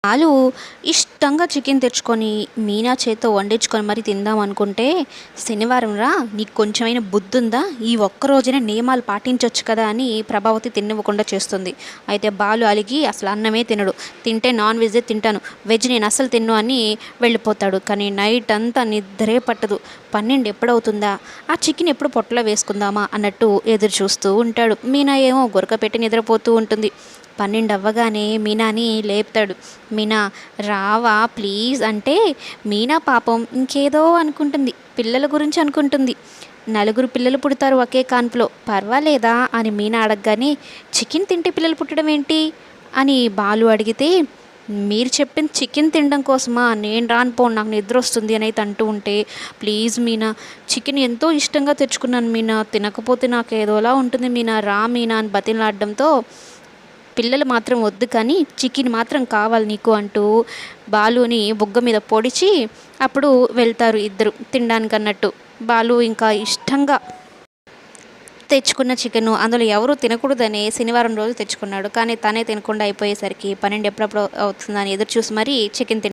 ఆలు ఇష్టంగా చికెన్ తెచ్చుకొని మీనా చేత్తో వండించుకొని మరి తిందాం అనుకుంటే, శనివారం రా నీకు కొంచెమైనా బుద్ధుందా, ఈ ఒక్క రోజైనా నియమాలు పాటించొచ్చు కదా అని ప్రభావతి తినివ్వకుండా చేస్తుంది. అయితే బాలు అలిగి అసలు అన్నమే తినడు. తింటే నాన్ వెజ్జే తింటాను, వెజ్ నేను అస్సలు తిన్ను అని వెళ్ళిపోతాడు. కానీ నైట్ అంతా నిద్రే పట్టదు. 12 ఎప్పుడవుతుందా, ఆ చికెన్ ఎప్పుడు పొట్టలో వేసుకుందామా అన్నట్టు ఎదురు చూస్తూ ఉంటాడు. మీనా ఏమో గురక పెట్టి నిద్రపోతూ ఉంటుంది. 12 అవ్వగానే మీనాని లేపుతాడు. మీనా రావా ప్లీజ్ అంటే, మీనా పాపం ఇంకేదో అనుకుంటుంది, పిల్లల గురించి అనుకుంటుంది. నలుగురు పిల్లలు పుడతారు ఒకే కాన్పులో, పర్వాలేదా అని మీనా అడగగానే, చికెన్ తింటే పిల్లలు పుట్టడం ఏంటి అని బాలు అడిగితే, మీరు చెప్పింది చికెన్ తినడం కోసమా, నేను రాను పోను నాకు నిద్ర వస్తుంది అని అయితే అంటూ ఉంటే, ప్లీజ్ మీనా చికెన్ ఎంతో ఇష్టంగా తెచ్చుకున్నాను మీనా, తినకపోతే నాకు ఏదోలా ఉంటుంది మీనా, రా మీనా అని బతిలాడడంతో, పిల్లలు మాత్రం వద్దు కానీ చికెన్ మాత్రం కావాలి నీకు అంటూ బాలుని బుగ్గ మీద పొడిచి అప్పుడు వెళ్తారు ఇద్దరు తినడానికన్నట్టు. బాలు ఇంకా ఇష్టంగా తెచ్చుకున్న చికెను అందులో ఎవరు తినకూడదనే శనివారం రోజు తెచ్చుకున్నాడు. కానీ తనే తినకుండా అయిపోయేసరికి 12 ఎప్పుడెప్పుడు అవుతుందని ఎదురు చూసి మరీ చికెన్